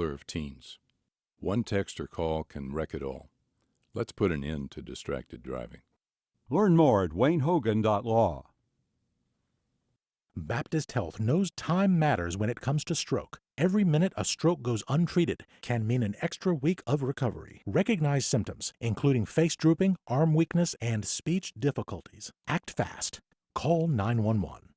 of teens. One text or call can wreck it all. Let's put an end to distracted driving. Learn more at waynehogan.law. Baptist Health knows time matters when it comes to stroke. Every minute a stroke goes untreated can mean an extra week of recovery. Recognize symptoms, including face drooping, arm weakness, and speech difficulties. Act fast. Call 911.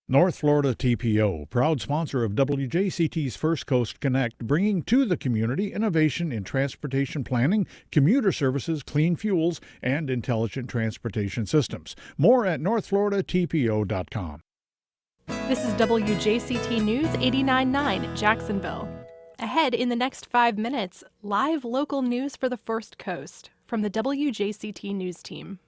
North Florida TPO, proud sponsor of WJCT's First Coast Connect, bringing to the community innovation in transportation planning, commuter services, clean fuels, and intelligent transportation systems. More at northfloridatpo.com. This is WJCT News 89.9 Jacksonville. Ahead in the next 5 minutes, live local news for the First Coast from the WJCT News team.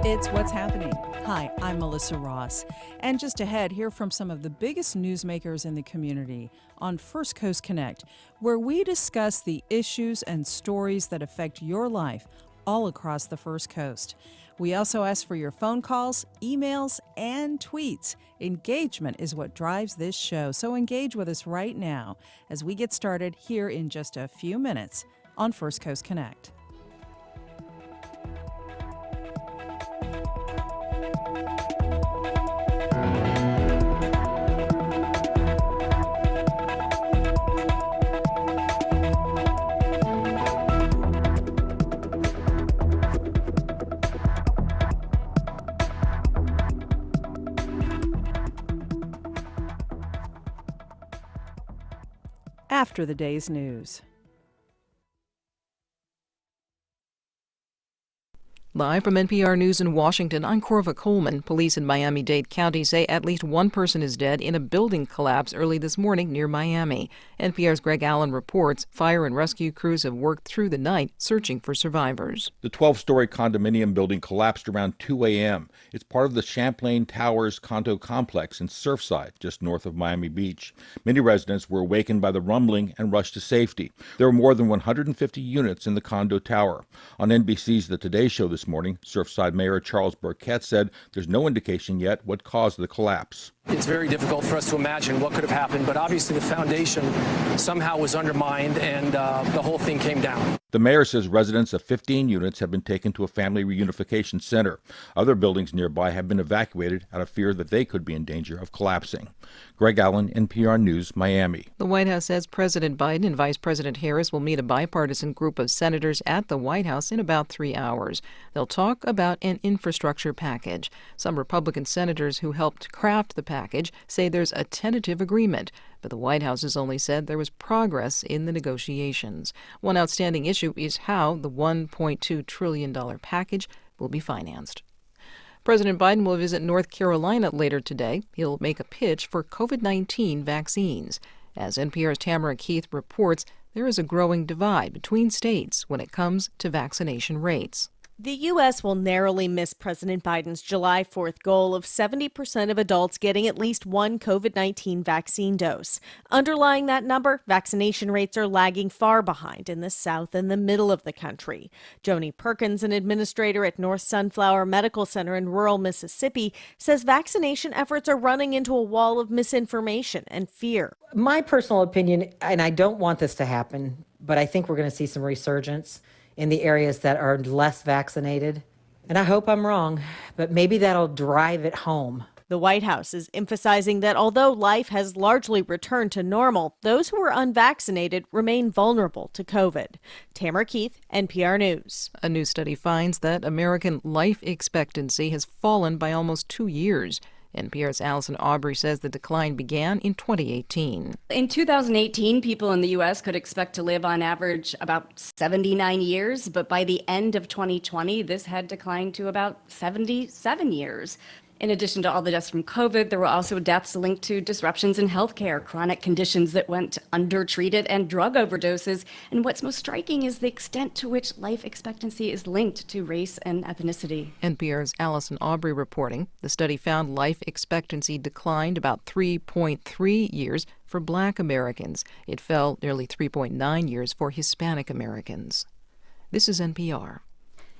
It's What's Happening. Hi, I'm Melissa Ross. And just ahead, hear from some of the biggest newsmakers in the community on First Coast Connect, where we discuss the issues and stories that affect your life all across the First Coast. We also ask for your phone calls, emails, and tweets. Engagement is what drives this show, so engage with us right now as we get started here in just a few minutes on First Coast Connect. After the day's news. Live from NPR News in Washington, I'm Corva Coleman. Police in Miami-Dade County say at least one person is dead in a building collapse early this morning near Miami. NPR's Greg Allen reports fire and rescue crews have worked through the night searching for survivors. The 12-story condominium building collapsed around 2 a.m. It's part of the Champlain Towers condo complex in Surfside, just north of Miami Beach. Many residents were awakened by the rumbling and rushed to safety. There were more than 150 units in the condo tower. On NBC's The Today Show this morning, Surfside Mayor Charles Burkett said there's no indication yet what caused the collapse. It's very difficult for us to imagine what could have happened, but obviously the foundation somehow was undermined and the whole thing came down. The mayor says residents of 15 units have been taken to a family reunification center. Other buildings nearby have been evacuated out of fear that they could be in danger of collapsing. Greg Allen, NPR News, Miami. The White House says President Biden and Vice President Harris will meet a bipartisan group of senators at the White House in about 3 hours. They'll talk about an infrastructure package. Some Republican senators who helped craft the package say there's a tentative agreement, but the White House has only said there was progress in the negotiations. One outstanding issue is how the $1.2 trillion package will be financed. President Biden will visit North Carolina later today. He'll make a pitch for COVID-19 vaccines. As NPR's Tamara Keith reports, there is a growing divide between states when it comes to vaccination rates. The U.S. will narrowly miss President Biden's July 4th goal of 70% of adults getting at least one COVID-19 vaccine dose. Underlying that number, vaccination rates are lagging far behind in the south and the middle of the country. Joni Perkins, an administrator at North Sunflower Medical Center in rural Mississippi, says vaccination efforts are running into a wall of misinformation and fear. My personal opinion, and I don't want this to happen, but I think we're going to see some resurgence in the areas that are less vaccinated. And I hope I'm wrong, but maybe that'll drive it home. The White House is emphasizing that although life has largely returned to normal, those who are unvaccinated remain vulnerable to COVID. Tamara Keith, NPR News. A new study finds that American life expectancy has fallen by almost 2 years. NPR's Allison Aubrey says the decline began in 2018. In 2018, people in the U.S. could expect to live on average about 79 years, but by the end of 2020, this had declined to about 77 years. In addition to all the deaths from COVID, there were also deaths linked to disruptions in healthcare, chronic conditions that went undertreated, and drug overdoses. And what's most striking is the extent to which life expectancy is linked to race and ethnicity. NPR's Allison Aubrey reporting. The study found life expectancy declined about 3.3 years for Black Americans. It fell nearly 3.9 years for Hispanic Americans. This is NPR.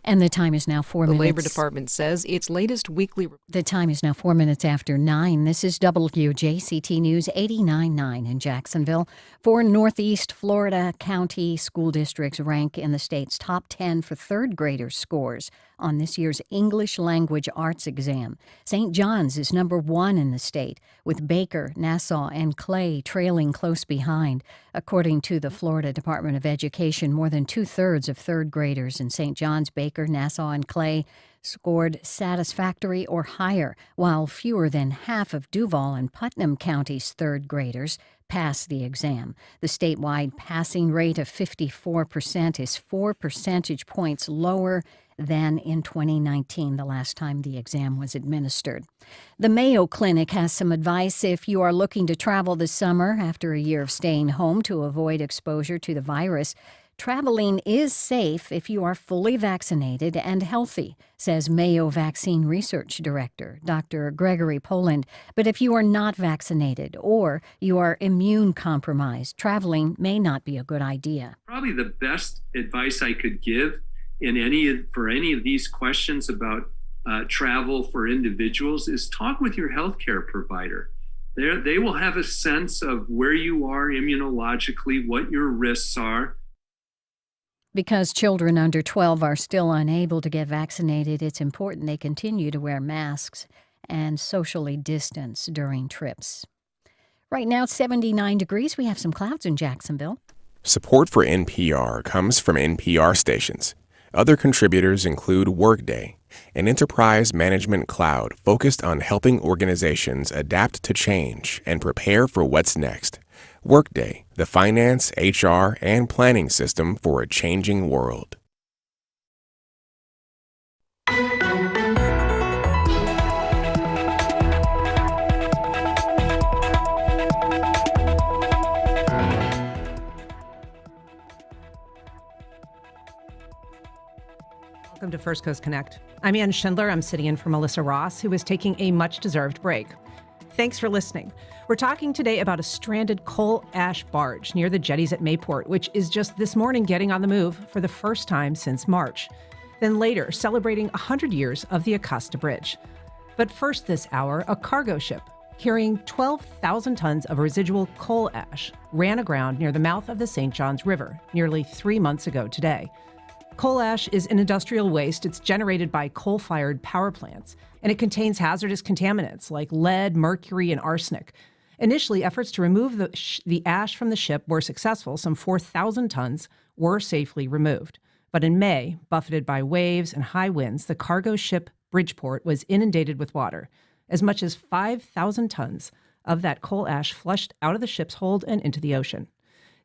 And the time is now 4 minutes. The Labor Department says its latest weekly... The time is now 4 minutes after 9. This is WJCT News 89.9 in Jacksonville. 4 Northeast Florida county school districts rank in the state's top 10 for third graders' scores on this year's English Language Arts exam. St. John's is number 1 in the state, with Baker, Nassau, and Clay trailing close behind. According to the Florida Department of Education, more than 2/3 of third graders in St. John's, Baker, Nassau, and Clay scored satisfactory or higher, while fewer than half of Duval and Putnam counties' third graders passed the exam. The statewide passing rate of 54% is 4 percentage points lower than in 2019, the last time the exam was administered. The Mayo Clinic has some advice if you are looking to travel this summer after a year of staying home to avoid exposure to the virus. Traveling is safe if you are fully vaccinated and healthy, says Mayo Vaccine Research Director Dr. Gregory Poland. But if you are not vaccinated or you are immune compromised, traveling may not be a good idea. Probably the best advice I could give for any of these questions about travel for individuals is talk with your healthcare provider. They will have a sense of where you are immunologically, what your risks are. Because children under 12 are still unable to get vaccinated, it's important they continue to wear masks and socially distance during trips. Right now it's 79 degrees. We have some clouds in Jacksonville. Support for NPR comes from NPR stations. Other contributors include Workday, an enterprise management cloud focused on helping organizations adapt to change and prepare for what's next. Workday, the finance, HR, and planning system for a changing world. Welcome to First Coast Connect. I'm Ann Schindler. I'm sitting in for Melissa Ross, who is taking a much-deserved break. Thanks for listening. We're talking today about a stranded coal ash barge near the jetties at Mayport, which is just this morning getting on the move for the first time since March. Then later, celebrating 100 years of the Acosta Bridge. But first this hour, a cargo ship carrying 12,000 tons of residual coal ash ran aground near the mouth of the St. Johns River nearly 3 months ago today. Coal ash is an industrial waste. It's generated by coal-fired power plants, and it contains hazardous contaminants like lead, mercury, and arsenic. Initially, efforts to remove the ash from the ship were successful. Some 4,000 tons were safely removed. But in May, buffeted by waves and high winds, the cargo ship Bridgeport was inundated with water. As much as 5,000 tons of that coal ash flushed out of the ship's hold and into the ocean.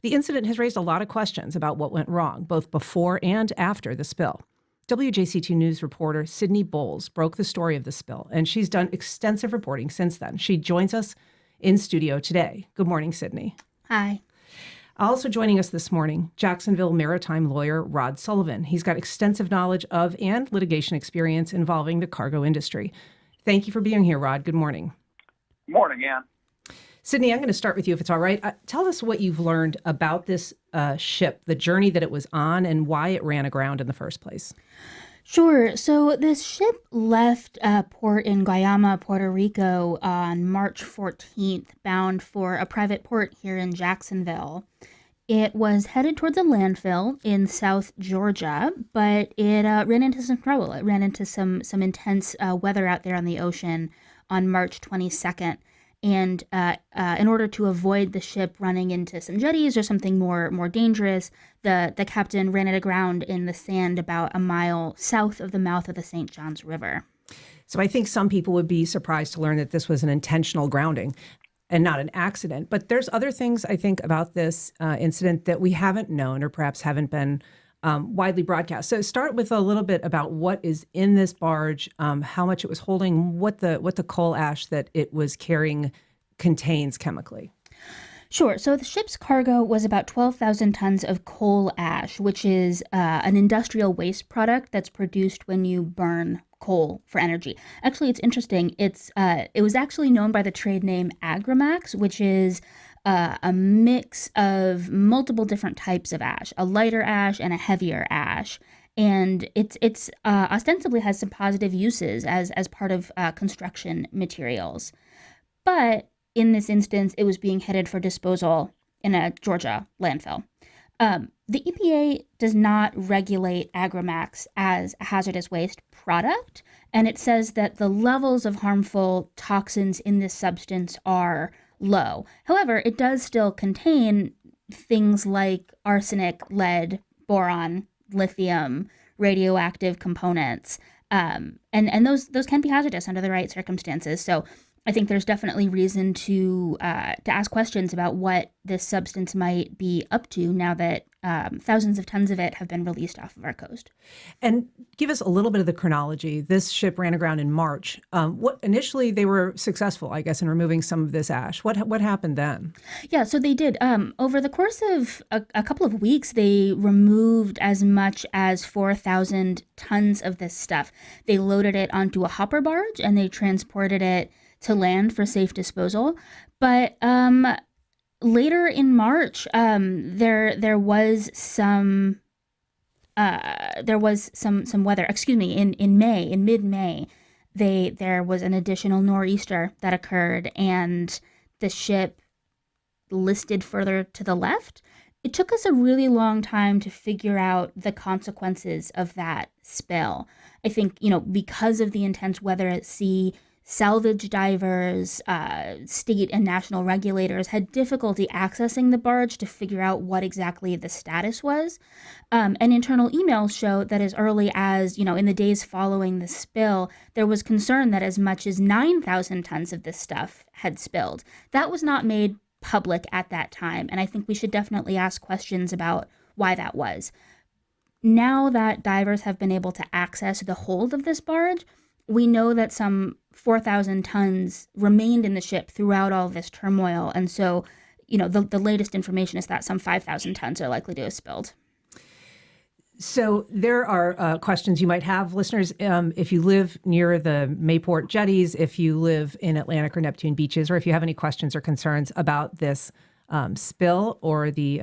The incident has raised a lot of questions about what went wrong, both before and after the spill. WJCT News reporter Sydney Bowles broke the story of the spill, and she's done extensive reporting since then. She joins us in studio today. Good morning, Sydney. Hi. Also joining us this morning, Jacksonville maritime lawyer Rod Sullivan. He's got extensive knowledge of and litigation experience involving the cargo industry. Thank you for being here, Rod. Good morning. Good morning, Ann. Sydney, I'm going to start with you if it's all right. Tell us what you've learned about this ship, the journey that it was on, and why it ran aground in the first place. Sure. So this ship left a port in Guayama, Puerto Rico on March 14th, bound for a private port here in Jacksonville. It was headed towards a landfill in South Georgia, but it ran into some trouble. It ran into some intense weather out there on the ocean on March 22nd. And in order to avoid the ship running into some jetties or something more dangerous, the captain ran it aground in the sand about a mile south of the mouth of the St. Johns River. So I think some people would be surprised to learn that this was an intentional grounding and not an accident. But there's other things, I think, about this incident that we haven't known or perhaps haven't been widely broadcast. So start with a little bit about what is in this barge, how much it was holding, what the coal ash that it was carrying contains chemically. Sure. So the ship's cargo was about 12,000 tons of coal ash, which is an industrial waste product that's produced when you burn coal for energy. Actually, it's interesting. It was actually known by the trade name Agramax, which is a mix of multiple different types of ash, a lighter ash and a heavier ash. and it's ostensibly has some positive uses as part of construction materials. But in this instance, it was being headed for disposal in a Georgia landfill. The EPA does not regulate Agramax as a hazardous waste product, and it says that the levels of harmful toxins in this substance are low. However, it does still contain things like arsenic, lead, boron, lithium, radioactive components, and those can be hazardous under the right circumstances. So I think there's definitely reason to ask questions about what this substance might be up to now that thousands of tons of it have been released off of our coast. And give us a little bit of the chronology. This ship ran aground in March. What initially they were successful, I guess, in removing some of this ash. What happened then? Yeah, so they did. Over the course of a couple of weeks, they removed as much as 4,000 tons of this stuff. They loaded it onto a hopper barge and they transported it to land for safe disposal. But later in March, there was some weather. Excuse me, in mid-May, there was an additional nor'easter that occurred, and the ship listed further to the left. It took us a really long time to figure out the consequences of that spill. I think, because of the intense weather at sea, salvage divers, state and national regulators had difficulty accessing the barge to figure out what exactly the status was. And internal emails show that as early as, in the days following the spill, there was concern that as much as 9,000 tons of this stuff had spilled. That was not made public at that time, and I think we should definitely ask questions about why that was. Now that divers have been able to access the hold of this barge, we know that some 4,000 tons remained in the ship throughout all this turmoil. And so, the latest information is that some 5,000 tons are likely to have spilled. So there are questions you might have, listeners. If you live near the Mayport jetties, if you live in Atlantic or Neptune beaches, or if you have any questions or concerns about this spill or the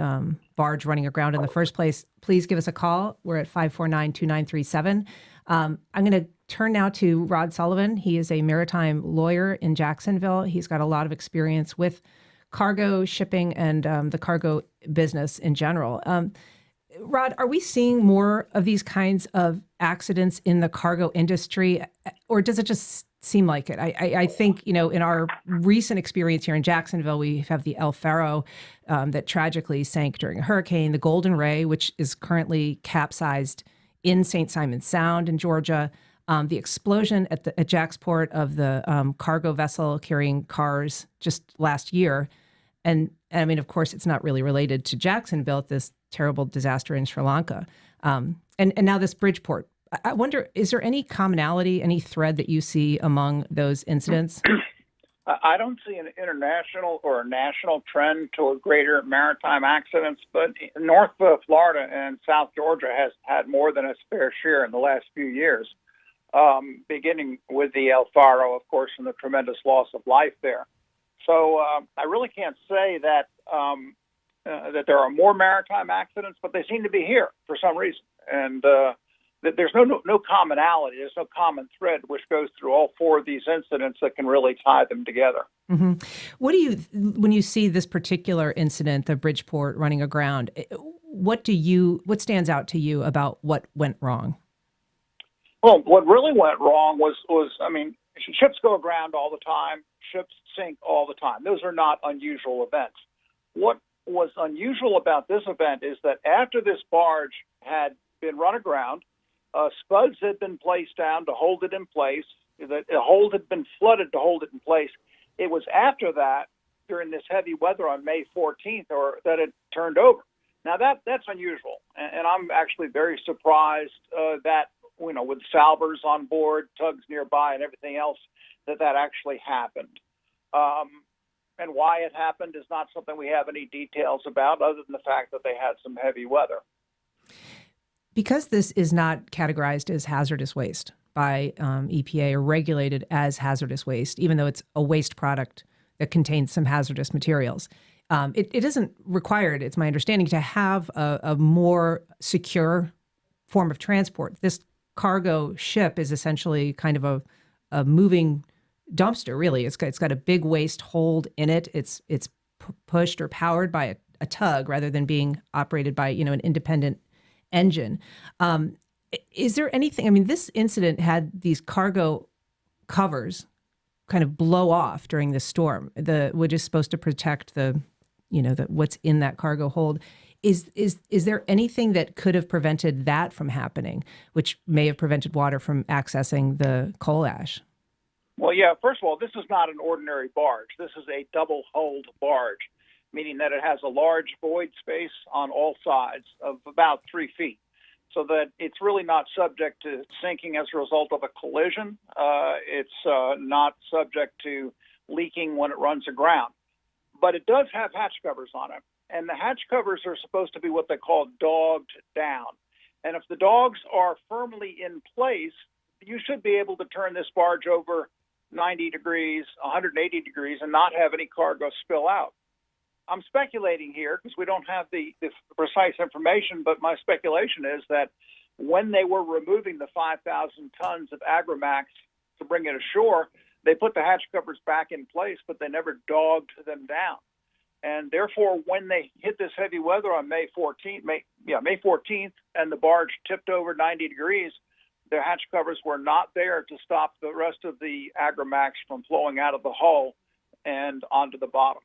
barge running aground in the first place, please give us a call. We're at 549-2937. I'm going to turn now to Rod Sullivan. He is a maritime lawyer in Jacksonville. He's got a lot of experience with cargo shipping and the cargo business in general. Rod, are we seeing more of these kinds of accidents in the cargo industry, or does it just seem like it? I think, in our recent experience here in Jacksonville, we have the El Faro that tragically sank during a hurricane, the Golden Ray, which is currently capsized in St. Simons Sound in Georgia, the explosion at Jacksport of the cargo vessel carrying cars just last year. And I mean, of course, it's not really related to Jacksonville, this terrible disaster in Sri Lanka. And now this Bridgeport. I wonder, is there any commonality, any thread that you see among those incidents? I don't see an international or a national trend toward greater maritime accidents, but North Florida and South Georgia has had more than its fair share in the last few years, beginning with the El Faro, of course, and the tremendous loss of life there. So I really can't say that that there are more maritime accidents, but they seem to be here for some reason. And there's no commonality. There's no common thread which goes through all four of these incidents that can really tie them together. Mm-hmm. What do you, when you see this particular incident, the Bridgeport running aground, what stands out to you about what went wrong? Well, what really went wrong was I mean, ships go aground all the time. Ships sink all the time. Those are not unusual events. What was unusual about this event is that after this barge had been run aground, spuds had been placed down to hold it in place. The hold had been flooded to hold it in place. It was after that, during this heavy weather on May 14th, that it turned over. Now that's unusual, and I'm actually very surprised that with salvers on board, tugs nearby, and everything else, that actually happened. And why it happened is not something we have any details about, other than the fact that they had some heavy weather. Because this is not categorized as hazardous waste by EPA or regulated as hazardous waste, even though it's a waste product that contains some hazardous materials, it isn't required, it's my understanding, to have a more secure form of transport. This cargo ship is essentially kind of a moving dumpster, really. It's got a big waste hold in it. It's pushed or powered by a tug rather than being operated by, an independent engine. Is there anything, this incident had these cargo covers kind of blow off during the storm, which is supposed to protect the what's in that cargo hold. Is there anything that could have prevented that from happening, which may have prevented water from accessing the coal ash? Well, yeah, first of all, this is not an ordinary barge. This is a double-hulled barge, meaning that it has a large void space on all sides of about 3 feet, so that it's really not subject to sinking as a result of a collision. It's not subject to leaking when it runs aground. But it does have hatch covers on it, and the hatch covers are supposed to be what they call dogged down. And if the dogs are firmly in place, you should be able to turn this barge over 90 degrees, 180 degrees, and not have any cargo spill out. I'm speculating here because we don't have the precise information, but my speculation is that when they were removing the 5,000 tons of Agramax to bring it ashore, they put the hatch covers back in place, but they never dogged them down. And therefore, when they hit this heavy weather on May 14th, and the barge tipped over 90 degrees, the hatch covers were not there to stop the rest of the Agramax from flowing out of the hull and onto the bottom.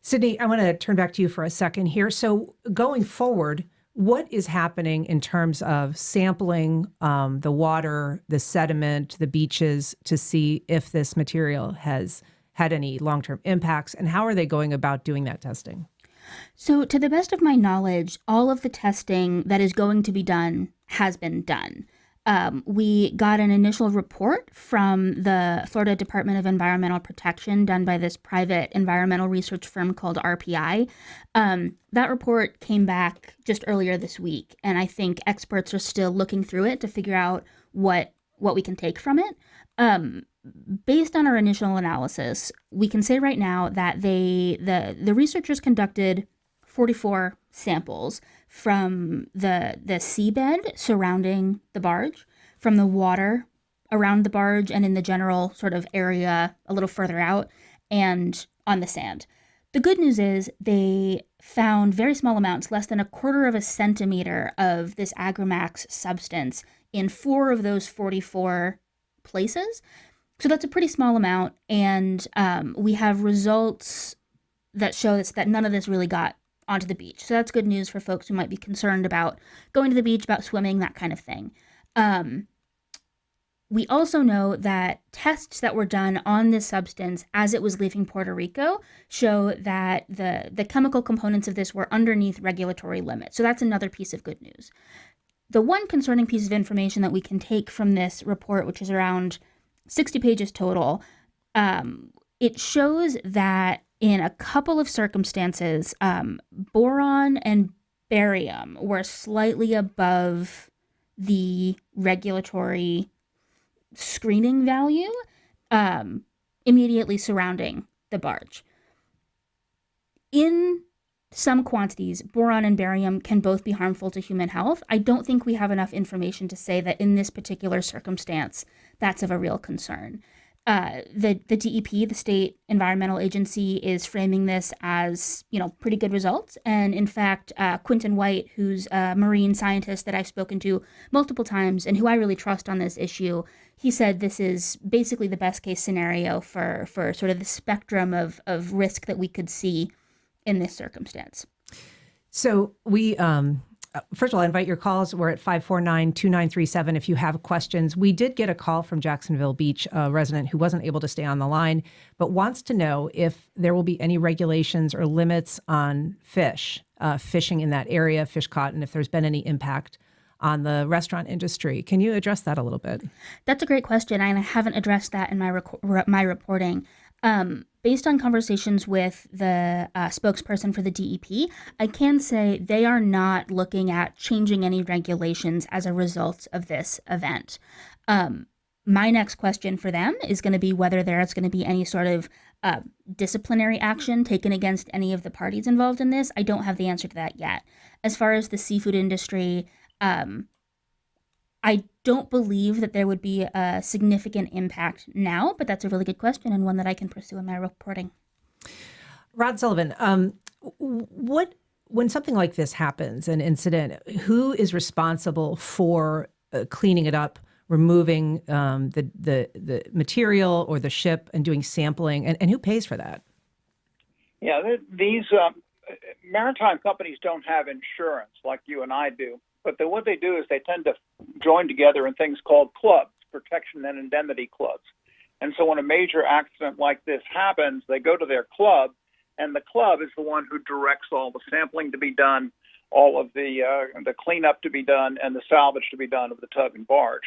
Sydney, I want to turn back to you for a second here. So going forward, what is happening in terms of sampling the water, the sediment, the beaches to see if this material has had any long-term impacts, and how are they going about doing that testing? So to the best of my knowledge, all of the testing that is going to be done has been done. We got an initial report from the Florida Department of Environmental Protection done by this private environmental research firm called RPI. That report came back just earlier this week, and I think experts are still looking through it to figure out what we can take from it. Based on our initial analysis, we can say right now that the researchers conducted 44 samples from the seabed surrounding the barge, from the water around the barge and in the general sort of area a little further out, and on the sand. The good news is they found very small amounts, less than 1/4 centimeter of this Agramax substance in 4 of those 44 places. So that's a pretty small amount, and we have results that show that none of this really got onto the beach. So that's good news for folks who might be concerned about going to the beach, about swimming, that kind of thing. We also know that tests that were done on this substance as it was leaving Puerto Rico show that the chemical components of this were underneath regulatory limits. So that's another piece of good news. The one concerning piece of information that we can take from this report, which is around 60 pages total, it shows that in a couple of circumstances, boron and barium were slightly above the regulatory screening value immediately surrounding the barge. In some quantities, boron and barium can both be harmful to human health. I don't think we have enough information to say that in this particular circumstance, that's of a real concern. The DEP, the State Environmental Agency, is framing this as, pretty good results. And in fact, Quentin White, who's a marine scientist that I've spoken to multiple times and who I really trust on this issue, he said this is basically the best case scenario for sort of the spectrum of risk that we could see in this circumstance. So we, first of all, I invite your calls. We're at 549-2937 if you have questions. We did get a call from Jacksonville Beach, a resident who wasn't able to stay on the line, but wants to know if there will be any regulations or limits on fishing in that area, fish caught, and if there's been any impact on the restaurant industry. Can you address that a little bit? That's a great question, and I haven't addressed that in my reporting. Based on conversations with the spokesperson for the DEP, I can say they are not looking at changing any regulations as a result of this event. My next question for them is going to be whether there's going to be any sort of disciplinary action taken against any of the parties involved in this. I don't have the answer to that yet. As far as the seafood industry, I don't believe that there would be a significant impact now, but that's a really good question and one that I can pursue in my reporting. Rod Sullivan, when something like this happens, an incident, who is responsible for cleaning it up, removing the material or the ship and doing sampling, and who pays for that? Yeah, these maritime companies don't have insurance like you and I do, but what they do is they tend to join together in things called clubs, protection and indemnity clubs. And so when a major accident like this happens, they go to their club, and the club is the one who directs all the sampling to be done, all of the cleanup to be done, and the salvage to be done of the tug and barge.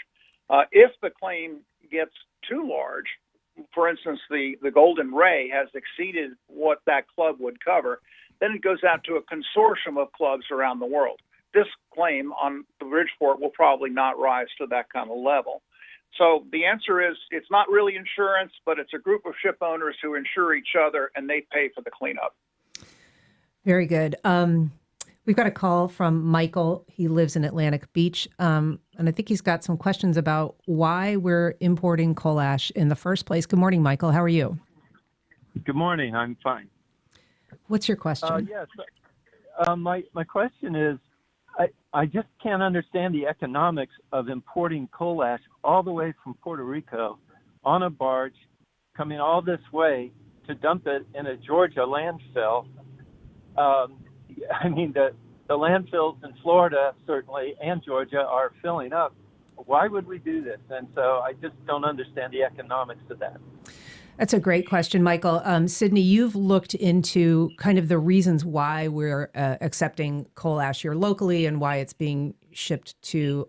If the claim gets too large, for instance, the Golden Ray has exceeded what that club would cover, then it goes out to a consortium of clubs around the world. This claim on the Bridgeport will probably not rise to that kind of level. So the answer is it's not really insurance, but it's a group of ship owners who insure each other, and they pay for the cleanup. Very good. We've got a call from Michael. He lives in Atlantic Beach, and I think he's got some questions about why we're importing coal ash in the first place. Good morning, Michael. How are you? Good morning. I'm fine. What's your question? Yes. My question is, I just can't understand the economics of importing coal ash all the way from Puerto Rico on a barge, coming all this way to dump it in a Georgia landfill. I mean, the landfills in Florida, certainly, and Georgia are filling up. Why would we do this? And so I just don't understand the economics of that. That's a great question, Michael. Sydney, you've looked into kind of the reasons why we're accepting coal ash here locally and why it's being shipped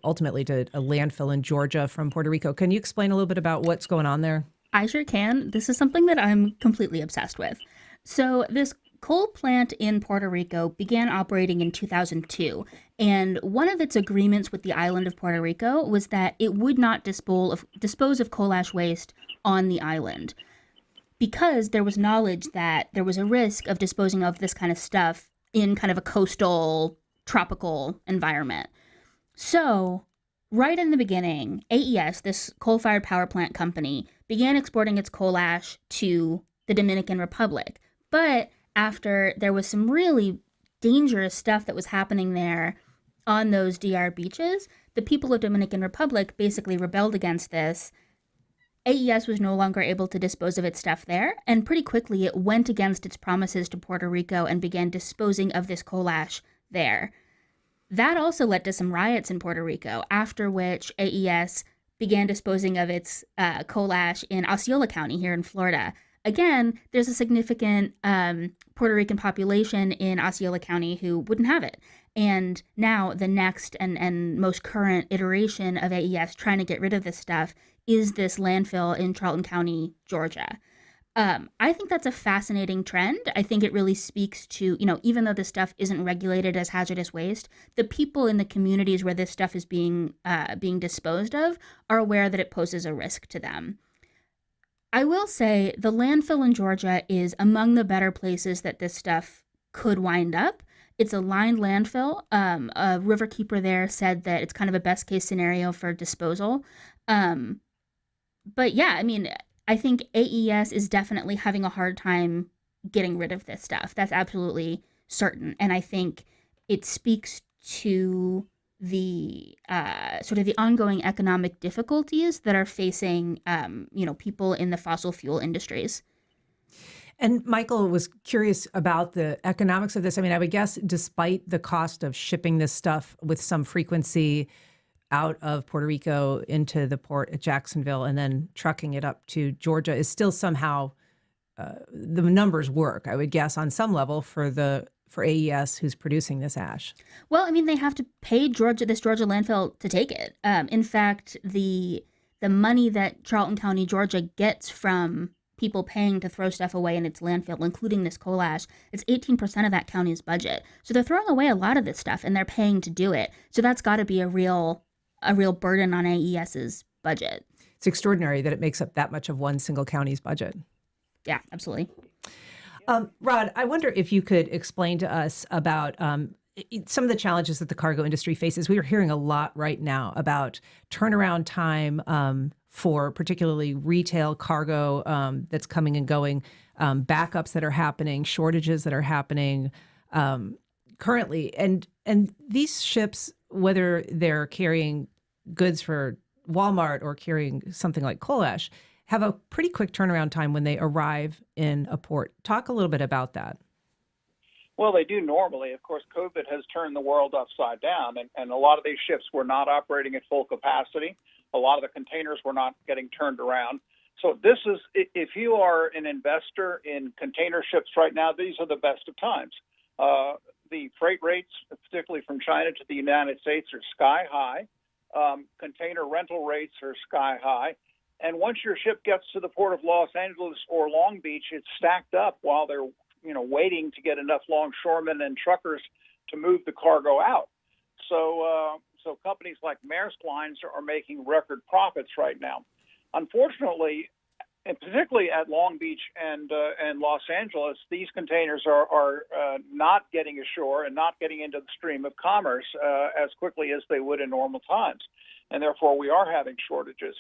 ultimately to a landfill in Georgia from Puerto Rico. Can you explain a little bit about what's going on there? I sure can. This is something that I'm completely obsessed with. So this coal plant in Puerto Rico began operating in 2002, and one of its agreements with the island of Puerto Rico was that it would not dispose of coal ash waste on the island, because there was knowledge that there was a risk of disposing of this kind of stuff in kind of a coastal, tropical environment. So, right in the beginning, AES, this coal-fired power plant company, began exporting its coal ash to the Dominican Republic. But after there was some really dangerous stuff that was happening there on those DR beaches, the people of Dominican Republic basically rebelled against this. AES was no longer able to dispose of its stuff there, and pretty quickly it went against its promises to Puerto Rico and began disposing of this coal ash there. That also led to some riots in Puerto Rico, after which AES began disposing of its coal ash in Osceola County here in Florida. Again, there's a significant Puerto Rican population in Osceola County who wouldn't have it. And now the next and most current iteration of AES trying to get rid of this stuff is this landfill in Charlton County, Georgia. I think that's a fascinating trend. I think it really speaks to, even though this stuff isn't regulated as hazardous waste, the people in the communities where this stuff is being disposed of are aware that it poses a risk to them. I will say the landfill in Georgia is among the better places that this stuff could wind up. It's a lined landfill. A riverkeeper there said that it's kind of a best case scenario for disposal. But yeah, I mean, I think AES is definitely having a hard time getting rid of this stuff. That's absolutely certain. And I think it speaks to the sort of the ongoing economic difficulties that are facing, people in the fossil fuel industries. And Michael was curious about the economics of this. I mean, I would guess despite the cost of shipping this stuff with some frequency out of Puerto Rico into the port at Jacksonville and then trucking it up to Georgia is still somehow the numbers work, I would guess, on some level for AES who's producing this ash. Well, I mean, they have to pay this Georgia landfill to take it. In fact, the money that Charlton County, Georgia gets from people paying to throw stuff away in its landfill, including this coal ash, it's 18% of that county's budget. So they're throwing away a lot of this stuff and they're paying to do it. So that's got to be a real burden on AES's budget. It's extraordinary that it makes up that much of one single county's budget. Yeah, absolutely. Rod, I wonder if you could explain to us about some of the challenges that the cargo industry faces. We are hearing a lot right now about turnaround time for particularly retail cargo that's coming and going, backups that are happening, shortages that are happening currently. And these ships, whether they're carrying goods for Walmart or carrying something like coal ash, have a pretty quick turnaround time when they arrive in a port. Talk a little bit about that. Well, they do normally. Of course, COVID has turned the world upside down, and a lot of these ships were not operating at full capacity. A lot of the containers were not getting turned around. So this is, if you are an investor in container ships right now, these are the best of times. The freight rates, particularly from China to the United States, are sky high. Container rental rates are sky high. And once your ship gets to the port of Los Angeles or Long Beach, it's stacked up while they're waiting to get enough longshoremen and truckers to move the cargo out. So companies like Maersk Lines are making record profits right now. Unfortunately, and particularly at Long Beach and Los Angeles, these containers are not getting ashore and not getting into the stream of commerce as quickly as they would in normal times. And therefore, we are having shortages.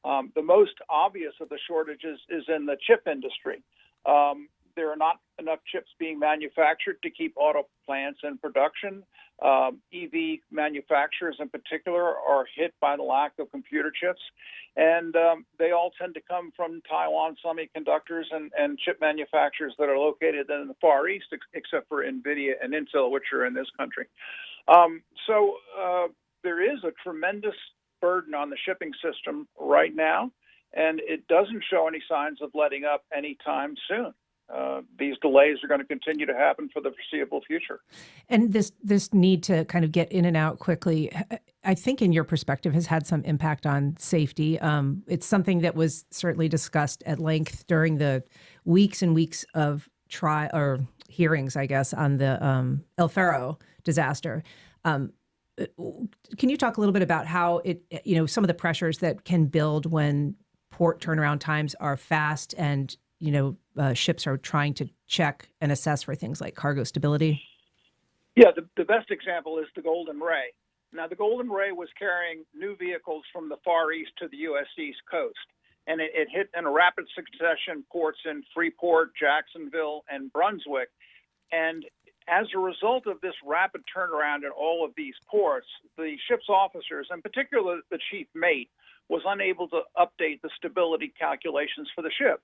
The most obvious of the shortages is in the chip industry. There are not enough chips being manufactured to keep auto plants in production. EV manufacturers in particular are hit by the lack of computer chips, and they all tend to come from Taiwan Semiconductors and chip manufacturers that are located in the Far East, except for NVIDIA and Intel, which are in this country. So there is a tremendous burden on the shipping system right now, and it doesn't show any signs of letting up anytime soon. These delays are going to continue to happen for the foreseeable future. And this need to kind of get in and out quickly, I think in your perspective, has had some impact on safety. It's something that was certainly discussed at length during the weeks and weeks of hearings, I guess, on the El Faro disaster. Can you talk a little bit about how some of the pressures that can build when port turnaround times are fast and ships are trying to check and assess for things like cargo stability? Yeah, the best example is the Golden Ray. Now, the Golden Ray was carrying new vehicles from the Far East to the U.S. East Coast, and it hit in a rapid succession ports in Freeport, Jacksonville, and Brunswick. And as a result of this rapid turnaround in all of these ports, the ship's officers, and particularly the chief mate, was unable to update the stability calculations for the ship.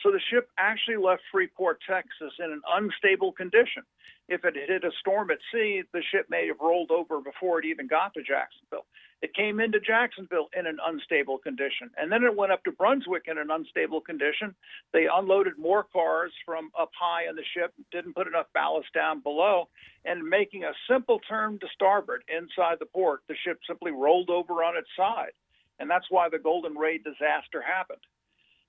So the ship actually left Freeport, Texas in an unstable condition. If it had hit a storm at sea, the ship may have rolled over before it even got to Jacksonville. It came into Jacksonville in an unstable condition, and then it went up to Brunswick in an unstable condition. They unloaded more cars from up high in the ship, didn't put enough ballast down below, and making a simple turn to starboard inside the port, the ship simply rolled over on its side. And that's why the Golden Ray disaster happened.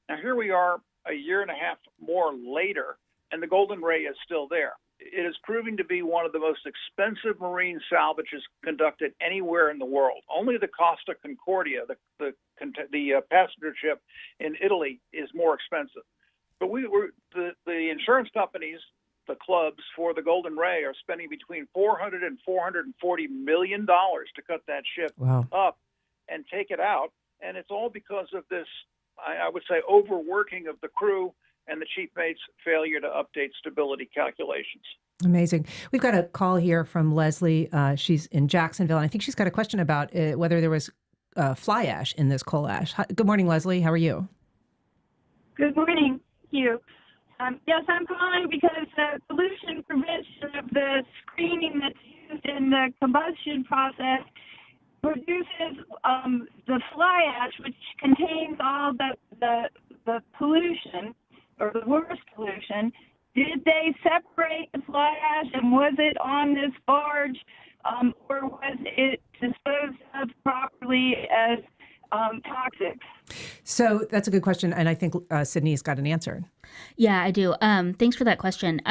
Now, here we are a year and a half more later, and the Golden Ray is still there. It is proving to be one of the most expensive marine salvages conducted anywhere in the world. Only the Costa Concordia, the passenger ship in Italy, is more expensive. But the insurance companies, the clubs for the Golden Ray, are spending between $400 and $440 million to cut that ship up and take it out. And it's all because of this, I would say, overworking of the crew and the chief mate's failure to update stability calculations. Amazing. We've got a call here from Leslie. She's in Jacksonville, and I think she's got a question about whether there was fly ash in this coal ash. Hi, good morning, Leslie. How are you? Good morning. Thank you. Yes, I'm calling because the pollution prevention of the screening that's used in the combustion process produces the fly ash, which contains all the pollution, or the worst pollution. Did they separate the fly ash, and was it on this barge, or was it disposed of properly as toxic? So that's a good question, and I think Sydney's got an answer. Yeah, I do. Thanks for that question.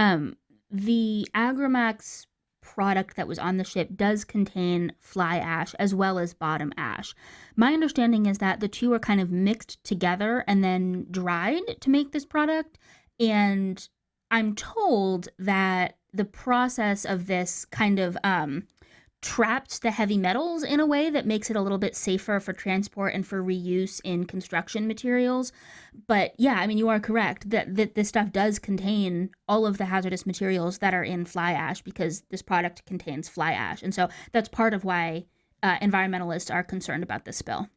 The Agramax product that was on the ship does contain fly ash as well as bottom ash. My understanding is that the two are kind of mixed together and then dried to make this product. And I'm told that the process of this kind of trapped the heavy metals in a way that makes it a little bit safer for transport and for reuse in construction materials. But yeah, I mean, you are correct that this stuff does contain all of the hazardous materials that are in fly ash because this product contains fly ash. And so that's part of why environmentalists are concerned about this spill.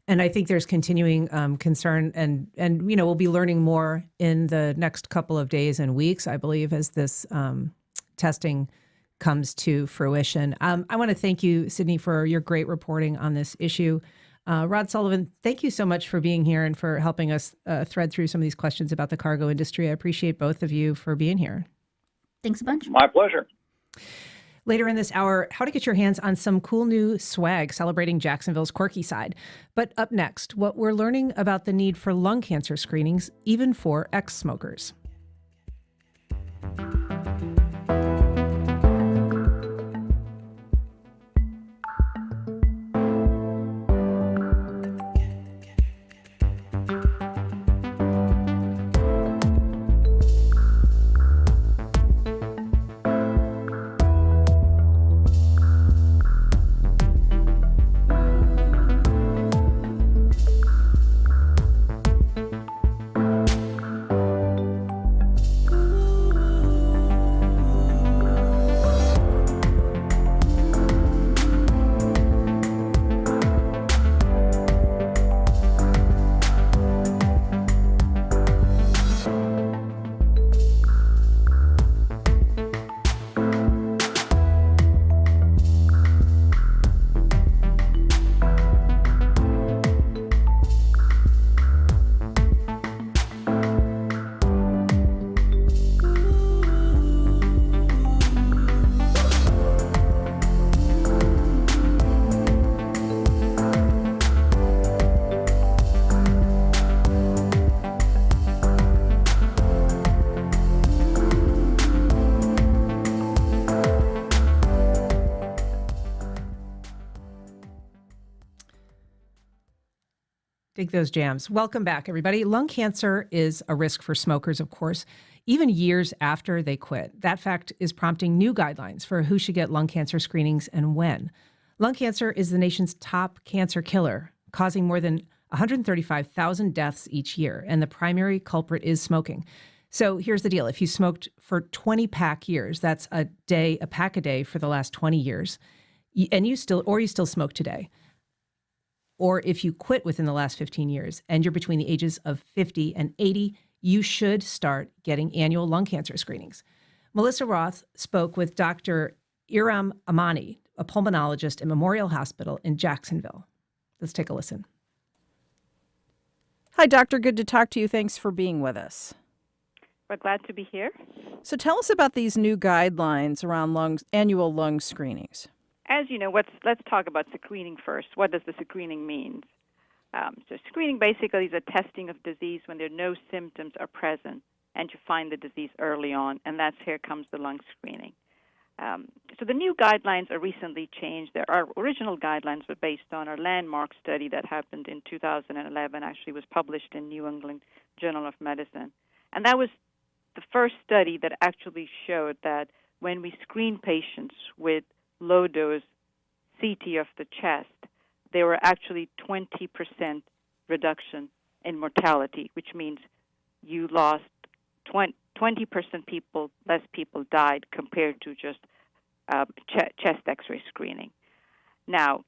And I think there's continuing concern, and we'll be learning more in the next couple of days and weeks, I believe, as this testing comes to fruition. I want to thank you, Sydney, for your great reporting on this issue. Rod Sullivan, thank you so much for being here and for helping us thread through some of these questions about the cargo industry. I appreciate both of you for being here. Thanks a bunch. My pleasure. Later in this hour, how to get your hands on some cool new swag celebrating Jacksonville's quirky side. But up next, what we're learning about the need for lung cancer screenings, even for ex-smokers. Dig those jams. Welcome back, everybody. Lung cancer is a risk for smokers, of course, even years after they quit. That fact is prompting new guidelines for who should get lung cancer screenings and when. Lung cancer is the nation's top cancer killer, causing more than 135,000 deaths each year, and the primary culprit is smoking. So here's the deal. If you smoked for 20 pack years, that's a pack a day for the last 20 years, and you still smoke today, or if you quit within the last 15 years and you're between the ages of 50 and 80, you should start getting annual lung cancer screenings. Melissa Roth spoke with Dr. Iram Amani, a pulmonologist at Memorial Hospital in Jacksonville. Let's take a listen. Hi, doctor. Good to talk to you. Thanks for being with us. We're glad to be here. So tell us about these new guidelines around annual lung screenings. As you know, let's talk about screening first. What does the screening mean? So screening basically is a testing of disease when there are no symptoms are present and you find the disease early on, and here comes the lung screening. So the new guidelines are recently changed. Our original guidelines were based on our landmark study that happened in 2011, actually was published in New England Journal of Medicine. And that was the first study that actually showed that when we screen patients with low-dose CT of the chest, there were actually 20% reduction in mortality, which means you lost 20% less people died compared to just chest X-ray screening. Now,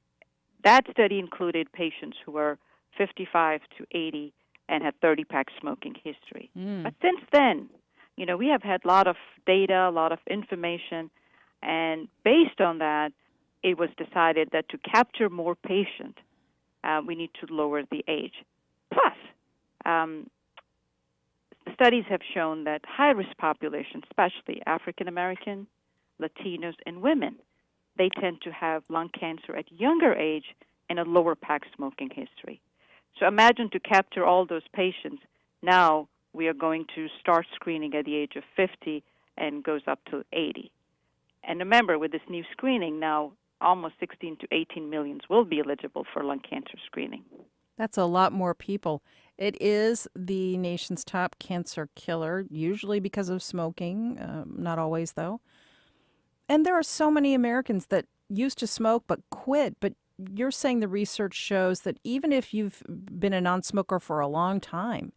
that study included patients who were 55 to 80 and had 30-pack smoking history. But since then, we have had a lot of data, a lot of information, and based on that, it was decided that to capture more patients, we need to lower the age. Plus, studies have shown that high-risk populations, especially African American, Latinos, and women, they tend to have lung cancer at younger age and a lower pack smoking history. So imagine to capture all those patients, now we are going to start screening at the age of 50 and goes up to 80. And remember, with this new screening, now almost 16 to 18 million will be eligible for lung cancer screening. That's a lot more people. It is the nation's top cancer killer, usually because of smoking, not always, though. And there are so many Americans that used to smoke but quit. But you're saying the research shows that even if you've been a non-smoker for a long time,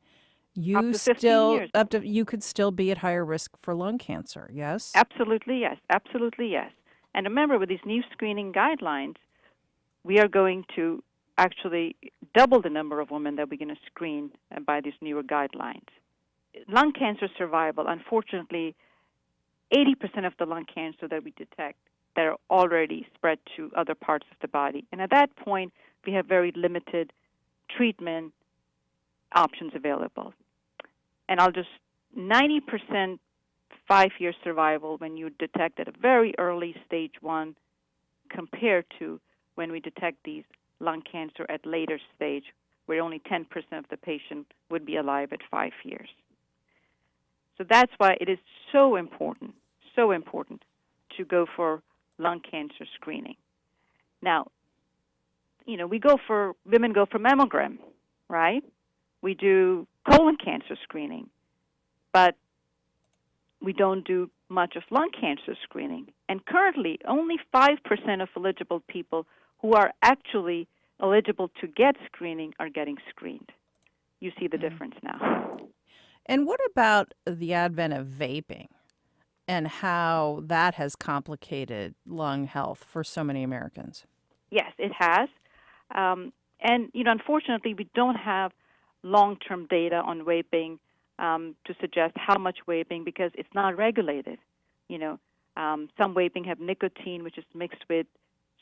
Up to 15 years. you could still be at higher risk for lung cancer. Yes? Absolutely, yes. Absolutely, yes. And remember, with these new screening guidelines, we are going to actually double the number of women that we're going to screen by these newer guidelines. Lung cancer survival, unfortunately, 80% of the lung cancer that we detect, they're already spread to other parts of the body. And at that point, we have very limited treatment options available. And 90% 5-year survival when you detect at a very early stage 1 compared to when we detect these lung cancer at later stage, where only 10% of the patient would be alive at 5 years. So that's why it is so important to go for lung cancer screening. Now, women go for mammogram, right? We do colon cancer screening, but we don't do much of lung cancer screening. And currently, only 5% of eligible people who are actually eligible to get screening are getting screened. You see the difference now. And what about the advent of vaping and how that has complicated lung health for so many Americans? Yes, it has. And, unfortunately, we don't have long-term data on vaping to suggest how much vaping, because it's not regulated. Some vaping have nicotine, which is mixed with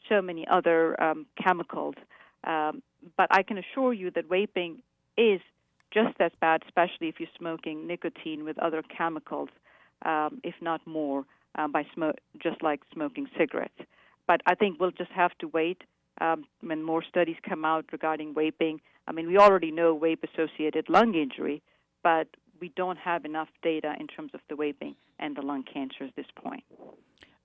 so many other chemicals. But I can assure you that vaping is just as bad, especially if you're smoking nicotine with other chemicals, if not more, just like smoking cigarettes. But I think we'll just have to wait when more studies come out regarding vaping. I mean, we already know vape-associated lung injury, but we don't have enough data in terms of the vaping and the lung cancer at this point.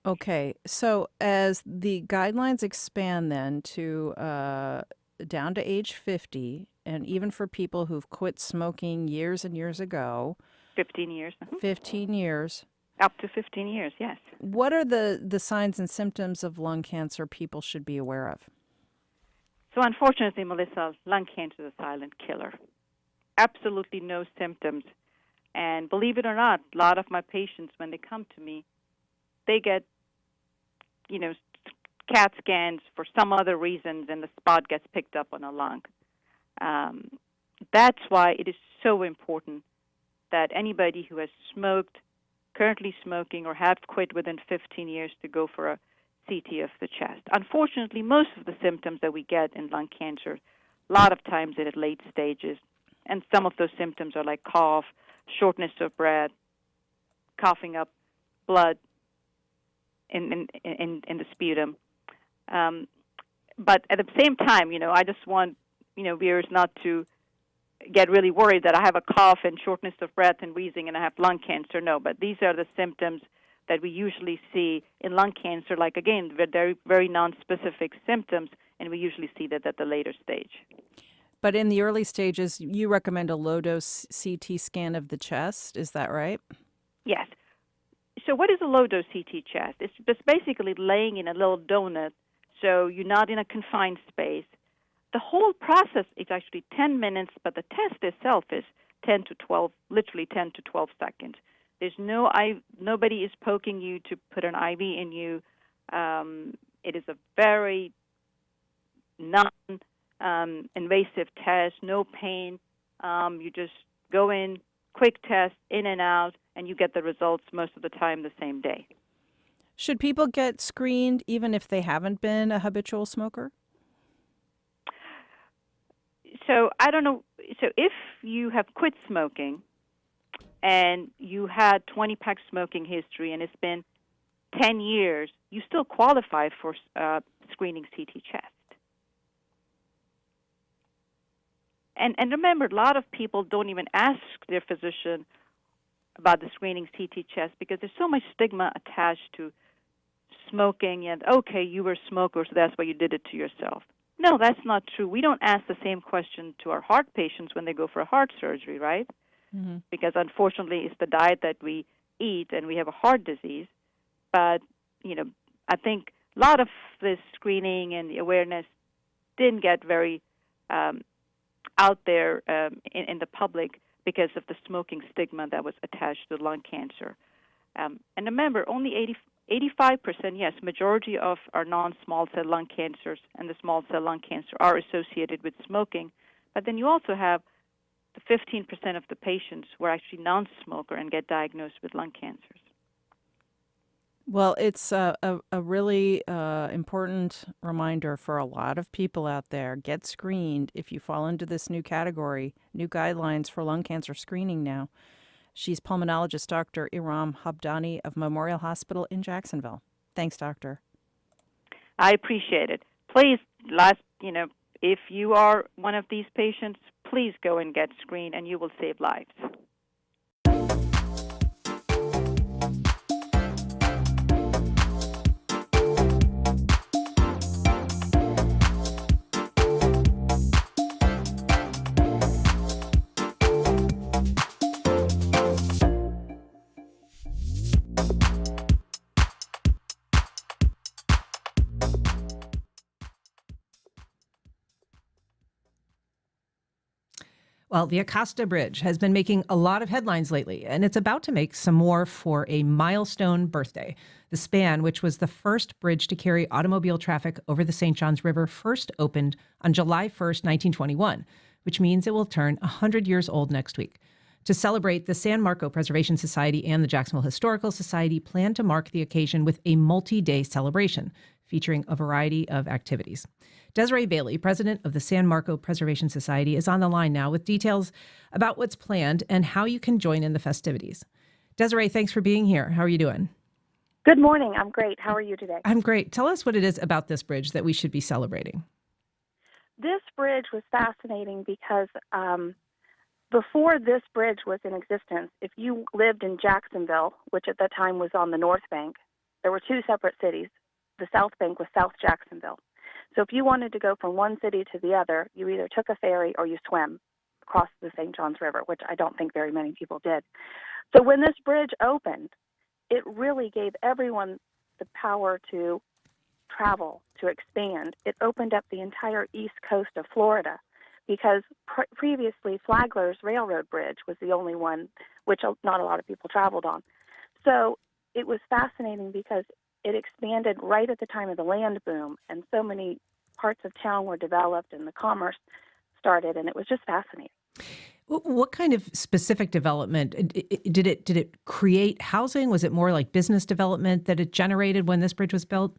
Okay, so as the guidelines expand then to down to age 50, and even for people who've quit smoking years and years ago, 15 years. 15 years. Up to 15 years, yes. What are the signs and symptoms of lung cancer people should be aware of? So unfortunately, Melissa, lung cancer is a silent killer. Absolutely no symptoms. And believe it or not, a lot of my patients, when they come to me, they get, CAT scans for some other reasons, and the spot gets picked up on a lung. That's why it is so important that anybody who has smoked, currently smoking, or have quit within 15 years to go for a CT of the chest. Unfortunately, most of the symptoms that we get in lung cancer, a lot of times at late stages, and some of those symptoms are like cough, shortness of breath, coughing up blood in the sputum. But at the same time, I just want, viewers not to get really worried that I have a cough and shortness of breath and wheezing and I have lung cancer. No, but these are the symptoms that we usually see in lung cancer, like, again, very, very non-specific symptoms, and we usually see that at the later stage. But in the early stages, you recommend a low-dose CT scan of the chest. Is that right? Yes. So what is a low-dose CT chest? It's just basically laying in a little donut, so you're not in a confined space. The whole process is actually 10 minutes, but the test itself is 10 to 12, literally 10 to 12 seconds. There's nobody is poking you to put an IV in you. It is a very non-invasive test, no pain. You just go in, quick test, in and out, and you get the results most of the time the same day. Should people get screened even if they haven't been a habitual smoker? So I don't know. So if you have quit smoking and you had 20-pack smoking history and it's been 10 years, you still qualify for screening CT chest. And remember, a lot of people don't even ask their physician about the screening CT chest because there's so much stigma attached to smoking and, okay, you were a smoker, so that's why you did it to yourself. No, that's not true. We don't ask the same question to our heart patients when they go for a heart surgery, right? Mm-hmm. Because unfortunately it's the diet that we eat and we have a heart disease. But, I think a lot of this screening and the awareness didn't get very out there in the public because of the smoking stigma that was attached to lung cancer. And remember, only 85%, yes, majority of our non-small cell lung cancers and the small cell lung cancer are associated with smoking. But then you also have the 15% of the patients who are actually non-smoker and get diagnosed with lung cancers. Well, it's a really important reminder for a lot of people out there. Get screened if you fall into this new category, new guidelines for lung cancer screening now. She's pulmonologist Dr. Iram Habdani of Memorial Hospital in Jacksonville. Thanks, doctor. I appreciate it. Please, if you are one of these patients, please go and get screened and you will save lives. Well, the Acosta Bridge has been making a lot of headlines lately, and it's about to make some more for a milestone birthday. The span, which was the first bridge to carry automobile traffic over the St. Johns River, first opened on July 1st, 1921, which means it will turn 100 years old next week. To celebrate, the San Marco Preservation Society and the Jacksonville Historical Society plan to mark the occasion with a multi-day celebration featuring a variety of activities. Desiree Bailey, president of the San Marco Preservation Society, is on the line now with details about what's planned and how you can join in the festivities. Desiree, thanks for being here. How are you doing? Good morning. I'm great. How are you today? I'm great. Tell us what it is about this bridge that we should be celebrating. This bridge was fascinating because before this bridge was in existence, if you lived in Jacksonville, which at that time was on the North Bank, there were two separate cities. The South Bank was South Jacksonville. So if you wanted to go from one city to the other, you either took a ferry or you swam across the St. Johns River, which I don't think very many people did. So when this bridge opened, it really gave everyone the power to travel, to expand. It opened up the entire east coast of Florida because previously Flagler's Railroad Bridge was the only one which not a lot of people traveled on. So it was fascinating because it expanded right at the time of the land boom, and so many parts of town were developed and the commerce started, and it was just fascinating. What kind of specific development did it create? Housing? Was it more like business development that it generated when this bridge was built?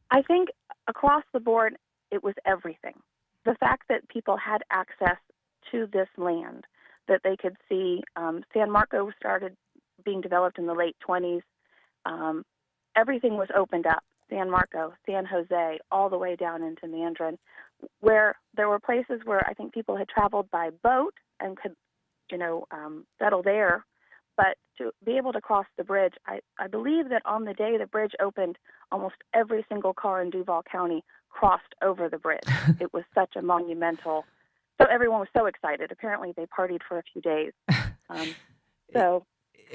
I think across the board, it was everything. The fact that people had access to this land, that they could see. San Marco started being developed in the late 20s. Everything was opened up. San Marco, San Jose, all the way down into Mandarin, where there were places where I think people had traveled by boat and could, settle there. But to be able to cross the bridge, I believe that on the day the bridge opened, almost every single car in Duval County crossed over the bridge. It was such a monumental. So everyone was so excited. Apparently they partied for a few days.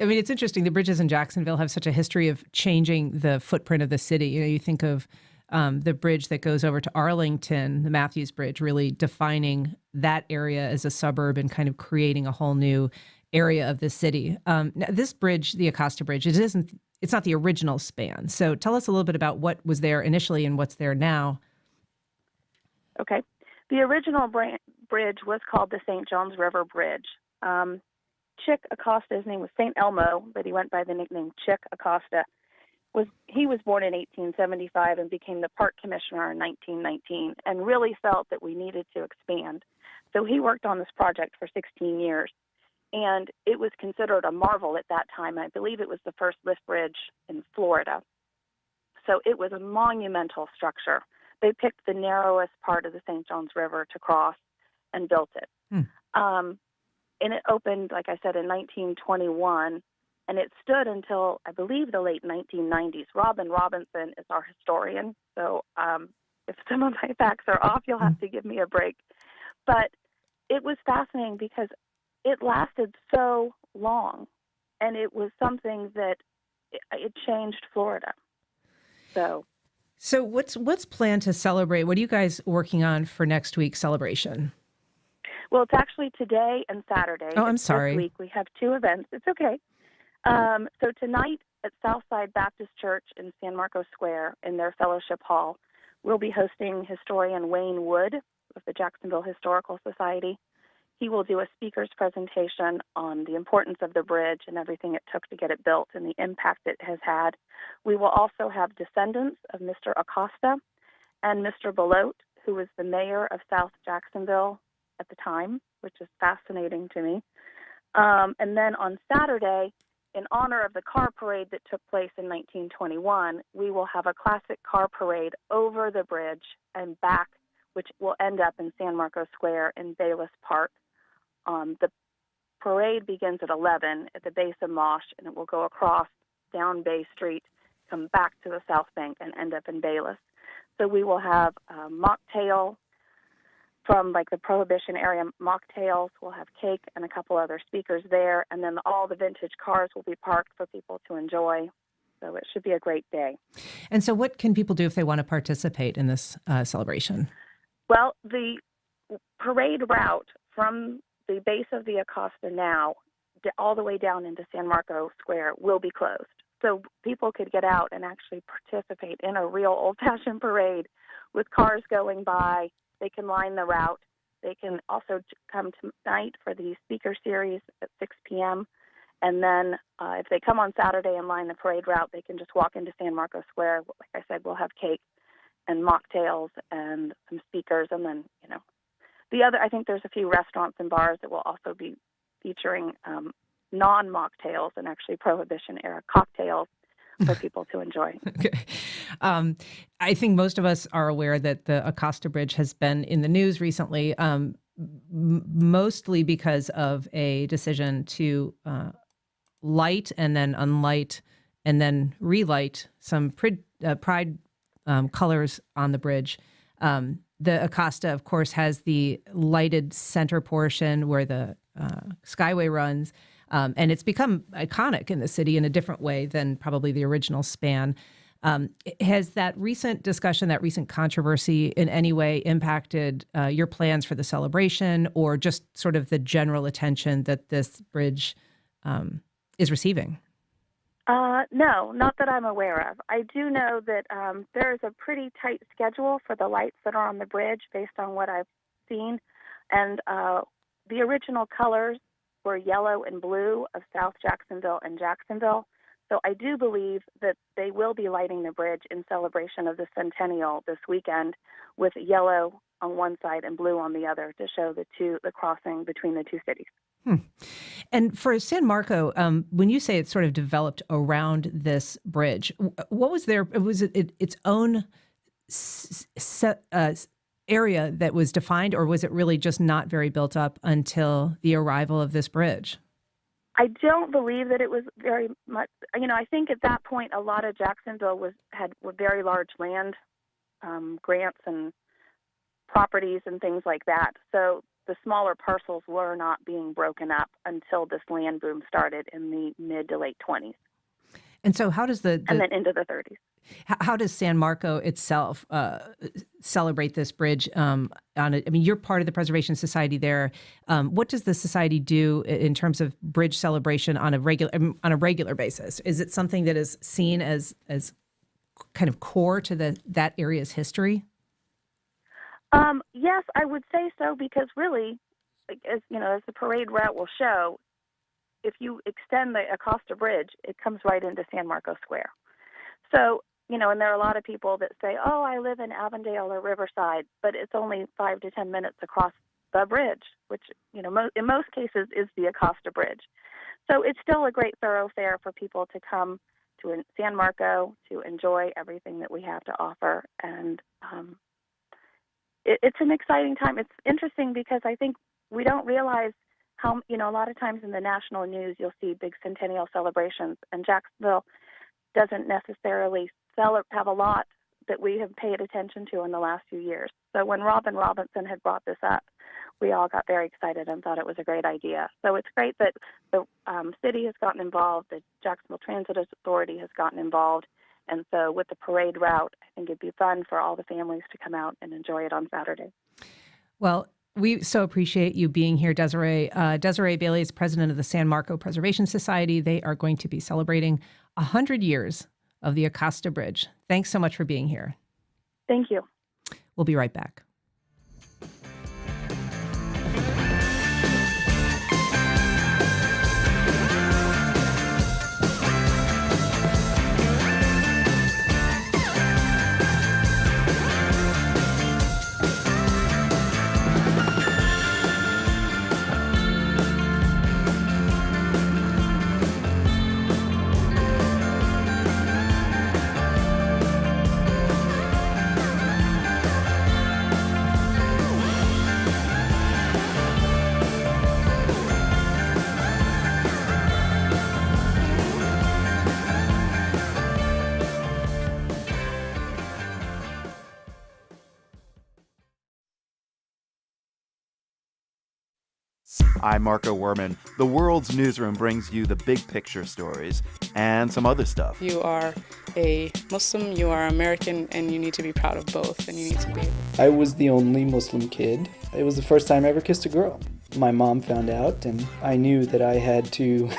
I mean, it's interesting. The bridges in Jacksonville have such a history of changing the footprint of the city. You think of the bridge that goes over to Arlington, the Matthews Bridge, really defining that area as a suburb and kind of creating a whole new area of the city. Now, this bridge, the Acosta Bridge, it's not the original span. So tell us a little bit about what was there initially and what's there now. Okay. The original bridge was called the St. Johns River Bridge. Chick Acosta, his name was St. Elmo, but he went by the nickname Chick Acosta. He was born in 1875 and became the park commissioner in 1919 and really felt that we needed to expand. So he worked on this project for 16 years, and it was considered a marvel at that time. I believe it was the first lift bridge in Florida. So it was a monumental structure. They picked the narrowest part of the St. Johns River to cross and built it. And it opened, like I said, in 1921, and it stood until, I believe, the late 1990s. Robin Robinson is our historian, so if some of my facts are off, you'll have to give me a break. But it was fascinating because it lasted so long, and it was something that it changed Florida. So what's planned to celebrate? What are you guys working on for next week's celebration? Well, it's actually today and Saturday. Oh, I'm sorry. This week we have two events. It's okay. So tonight at Southside Baptist Church in San Marcos Square in their fellowship hall, we'll be hosting historian Wayne Wood of the Jacksonville Historical Society. He will do a speaker's presentation on the importance of the bridge and everything it took to get it built and the impact it has had. We will also have descendants of Mr. Acosta and Mr. Belote, who was the mayor of South Jacksonville at the time, which is fascinating to me. And then on Saturday, in honor of the car parade that took place in 1921, we will have a classic car parade over the bridge and back, which will end up in San Marcos Square in Bayless Park. The parade begins at 11 at the base of Mosh, and it will go across down Bay Street, come back to the South Bank, and end up in Bayless. So we will have mocktail from like the Prohibition area mocktails. We'll have cake and a couple other speakers there, and then all the vintage cars will be parked for people to enjoy. So it should be a great day. And so what can people do if they want to participate in this celebration? Well, the parade route from the base of the Acosta now all the way down into San Marcos Square will be closed. So people could get out and actually participate in a real old-fashioned parade with cars going by. They can line the route. They can also come tonight for the speaker series at 6 p.m. And then if they come on Saturday and line the parade route, they can just walk into San Marcos Square. Like I said, we'll have cake and mocktails and some speakers. And then, I think there's a few restaurants and bars that will also be featuring non-mocktails and actually Prohibition-era cocktails for people to enjoy. Okay. I think most of us are aware that the Acosta Bridge has been in the news recently, mostly because of a decision to light and then unlight and then relight some pride colors on the bridge. The Acosta, of course, has the lighted center portion where the Skyway runs, and it's become iconic in the city in a different way than probably the original span. Has that recent discussion, that recent controversy in any way impacted your plans for the celebration or just sort of the general attention that this bridge is receiving? No, not that I'm aware of. I do know that there is a pretty tight schedule for the lights that are on the bridge based on what I've seen. And the original colors were yellow and blue of South Jacksonville and Jacksonville. So I do believe that they will be lighting the bridge in celebration of the centennial this weekend with yellow on one side and blue on the other to show the crossing between the two cities. And for San Marco, when you say it's sort of developed around this bridge, what was there? Was it its own area that was defined, or was it really just not very built up until the arrival of this bridge? I don't believe that it was very much. I think at that point, a lot of Jacksonville had very large land grants and properties and things like that. So the smaller parcels were not being broken up until this land boom started in the mid to late 20s. And so how does and then into the 30s. How does San Marco itself celebrate this bridge? You're part of the Preservation Society there. What does the society do in terms of bridge celebration on a regular basis? Is it something that is seen as kind of core to that area's history? Yes, I would say so, because really, as the parade route will show, if you extend the Acosta Bridge, it comes right into San Marcos Square. So, and there are a lot of people that say, oh, I live in Avondale or Riverside, but it's only 5 to 10 minutes across the bridge, which, in most cases is the Acosta Bridge. So it's still a great thoroughfare for people to come to San Marco to enjoy everything that we have to offer. And it's an exciting time. It's interesting because I think we don't realize how, a lot of times in the national news, you'll see big centennial celebrations, and Jacksonville doesn't necessarily have a lot that we have paid attention to in the last few years. So when Robin Robinson had brought this up, we all got very excited and thought it was a great idea. So it's great that the city has gotten involved, the Jacksonville Transit Authority has gotten involved, and so with the parade route, I think it'd be fun for all the families to come out and enjoy it on Saturday. Well, we so appreciate you being here, Desiree. Desiree Bailey is president of the San Marco Preservation Society. They are going to be celebrating 100 years of the Acosta Bridge. Thanks so much for being here. Thank you. We'll be right back. I'm Marco Werman. The World's Newsroom brings you the big picture stories and some other stuff. You are a Muslim, you are American, and you need to be proud of both, and you need to be able to. I was the only Muslim kid. It was the first time I ever kissed a girl. My mom found out, and I knew that I had to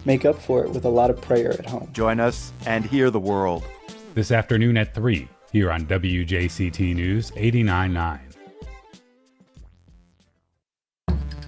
make up for it with a lot of prayer at home. Join us and hear the world. This afternoon at 3, here on WJCT News 89.9.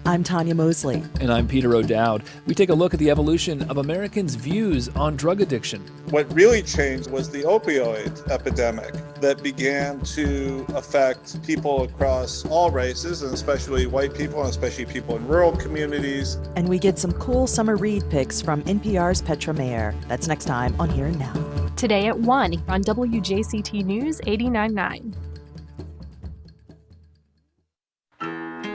I'm Tanya Mosley. And I'm Peter O'Dowd. We take a look at the evolution of Americans' views on drug addiction. What really changed was the opioid epidemic that began to affect people across all races, and especially white people, and especially people in rural communities. And we get some cool summer read picks from NPR's Petra Mayer. That's next time on Here and Now. Today at 1 on WJCT News 89.9.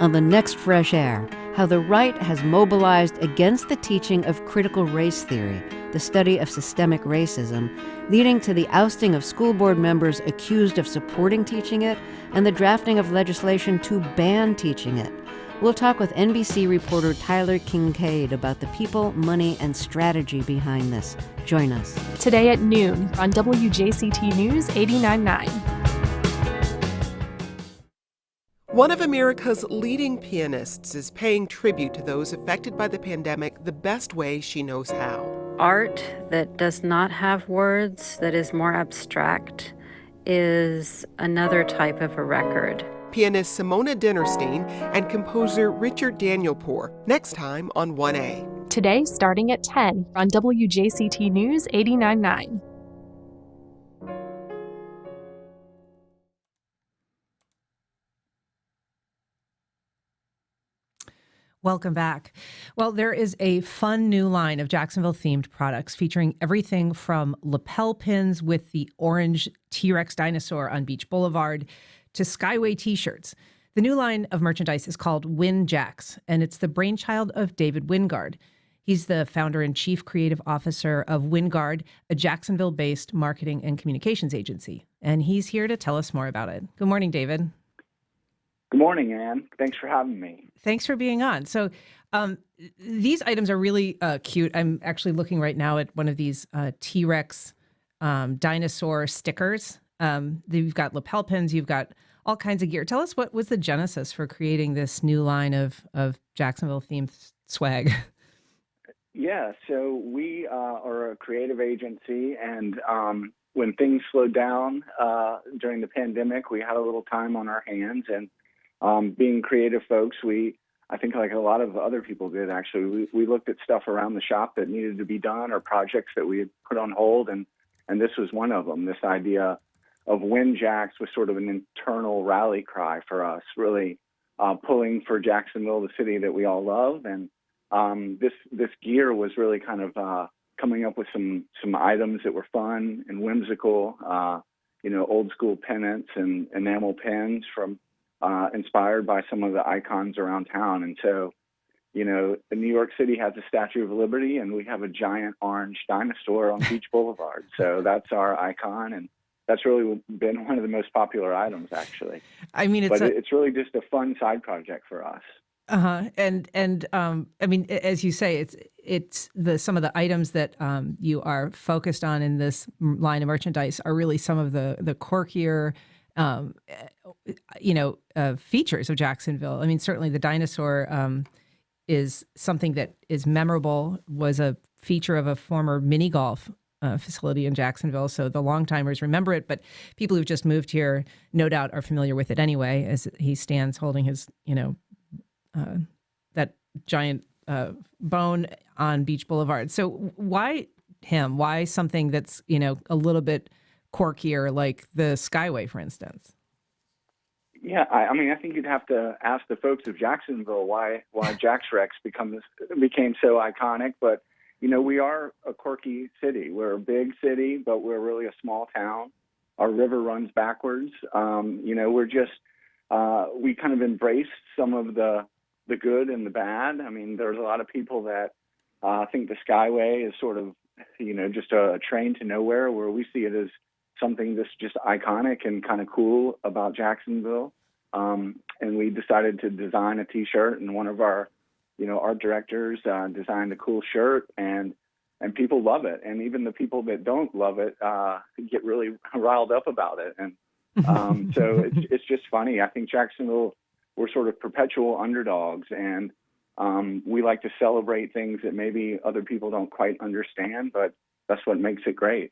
On the next Fresh Air, how the right has mobilized against the teaching of critical race theory, the study of systemic racism, leading to the ousting of school board members accused of supporting teaching it and the drafting of legislation to ban teaching it. We'll talk with NBC reporter Tyler Kincaid about the people, money, and strategy behind this. Join us. Today at noon on WJCT News 89.9. One of America's leading pianists is paying tribute to those affected by the pandemic the best way she knows how. Art that does not have words, that is more abstract, is another type of a record. Pianist Simona Dinnerstein and composer Richard Danielpour, next time on 1A. Today starting at 10 on WJCT News 89.9. Welcome back. Well, there is a fun new line of Jacksonville-themed products featuring everything from lapel pins with the orange T-Rex dinosaur on Beach Boulevard to Skyway T-shirts. The new line of merchandise is called Win Jacks, and it's the brainchild of David Wingard. He's the founder and chief creative officer of Wingard, a Jacksonville-based marketing and communications agency. And he's here to tell us more about it. Good morning, David. Good morning, Ann. Thanks for having me. Thanks for being on. So these items are really cute. I'm actually looking right now at one of these T-Rex dinosaur stickers. You've got lapel pins. You've got all kinds of gear. Tell us, what was the genesis for creating this new line of Jacksonville-themed swag? Yeah, so we are a creative agency, and when things slowed down during the pandemic, we had a little time on our hands, and being creative folks, I think like a lot of other people did, actually, we looked at stuff around the shop that needed to be done or projects that we had put on hold, and this was one of them. This idea of Win Jacks was sort of an internal rally cry for us, really pulling for Jacksonville, the city that we all love, and this gear was really kind of coming up with some items that were fun and whimsical, old school pennants and enamel pins from inspired by some of the icons around town. And so, New York City has a Statue of Liberty, and we have a giant orange dinosaur on Beach Boulevard. So that's our icon, that's really been one of the most popular items, actually. I mean, it's really just a fun side project for us. And I mean, as you say, it's some of the items that you are focused on in this line of merchandise are really some of the quirkier, features of Jacksonville. I mean, certainly the dinosaur is something that is memorable. Was a feature of a former mini golf facility in Jacksonville, so the longtimers remember it. But people who've just moved here, no doubt, are familiar with it anyway, as he stands holding his, that giant bone on Beach Boulevard. So why him? Why something that's, a little bit quirkier, like the Skyway, for instance? Yeah, I mean, I think you'd have to ask the folks of Jacksonville why Jack's Rex became so iconic. But, we are a quirky city. We're a big city, but we're really a small town. Our river runs backwards. We're just, we kind of embraced some of the good and the bad. I mean, there's a lot of people that think the Skyway is sort of, just a train to nowhere, where we see it as something that's just iconic and kind of cool about Jacksonville. And we decided to design a T-shirt, and one of our, art directors designed a cool shirt, and people love it. And even the people that don't love it get really riled up about it. And so it's just funny. I think Jacksonville, we're sort of perpetual underdogs, and we like to celebrate things that maybe other people don't quite understand, but that's what makes it great.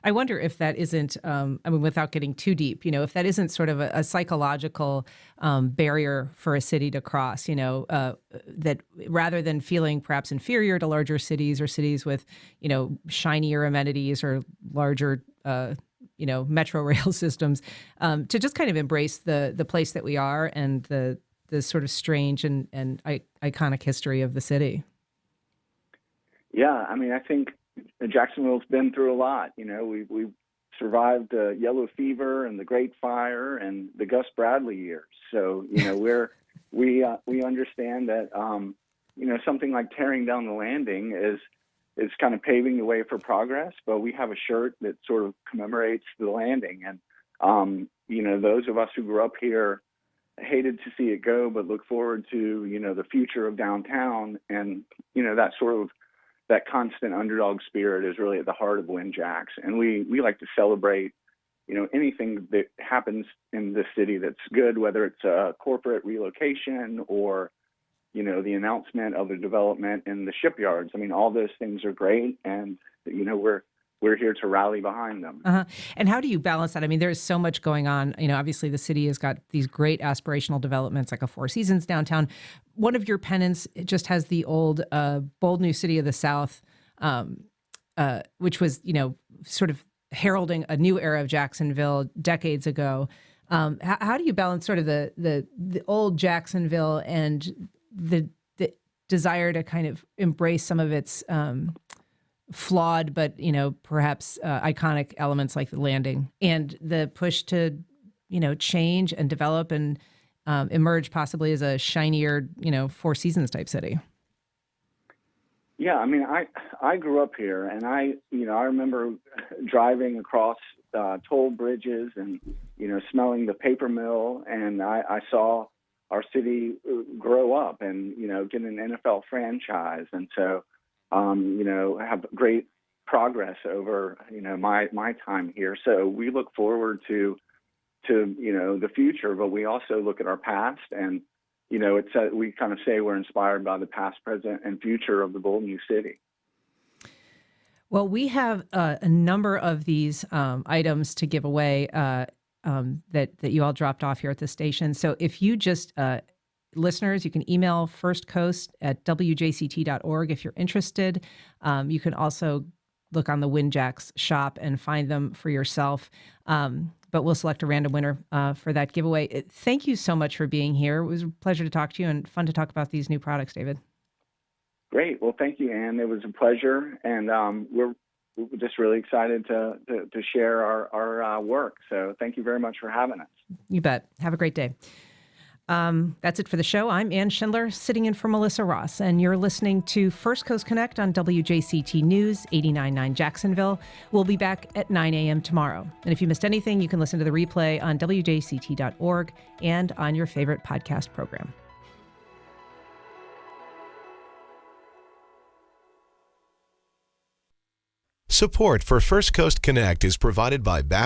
I wonder if that isn't, without getting too deep, if that isn't sort of a psychological barrier for a city to cross, that rather than feeling perhaps inferior to larger cities or cities with, shinier amenities or larger, metro rail systems, to just kind of embrace the place that we are and the sort of strange and iconic history of the city. Yeah, I mean, I think Jacksonville's been through a lot. We've survived the yellow fever and the Great Fire and the Gus Bradley years. So, we understand that, something like tearing down the landing is kind of paving the way for progress, but we have a shirt that sort of commemorates the landing. And, those of us who grew up here hated to see it go, but look forward to, the future of downtown. And, that constant underdog spirit is really at the heart of Win Jacks. And we like to celebrate, anything that happens in this city that's good, whether it's a corporate relocation or, the announcement of a development in the shipyards. I mean, all those things are great, and, we're here to rally behind them. And how do you balance that? I mean, there's so much going on. Obviously the city has got these great aspirational developments like a Four Seasons downtown. One of your pennants just has the old Bold New City of the South, which was, sort of heralding a new era of Jacksonville decades ago. How do you balance sort of the old Jacksonville and the desire to kind of embrace some of its flawed but perhaps iconic elements like the landing, and the push to change and develop and emerge possibly as a shinier Four Seasons type city? Yeah, I mean, I grew up here, and I remember driving across toll bridges and smelling the paper mill, and I saw our city grow up and get an NFL franchise, and so have great progress over, my time here. So we look forward to the future, but we also look at our past, and, we kind of say we're inspired by the past, present, and future of the Bold New City. Well, we have a number of these items to give away that you all dropped off here at the station. So if you just listeners, you can email firstcoast@wjct.org if you're interested. You can also look on the Win Jacks shop and find them for yourself. But we'll select a random winner for that giveaway. Thank you so much for being here. It was a pleasure to talk to you and fun to talk about these new products, David. Great. Well, thank you, Ann. It was a pleasure. And we're just really excited to share our work. So thank you very much for having us. You bet. Have a great day. That's it for the show. I'm Ann Schindler, sitting in for Melissa Ross, and you're listening to First Coast Connect on WJCT News 89.9 Jacksonville. We'll be back at 9 a.m. tomorrow. And if you missed anything, you can listen to the replay on WJCT.org and on your favorite podcast program. Support for First Coast Connect is provided by Baptist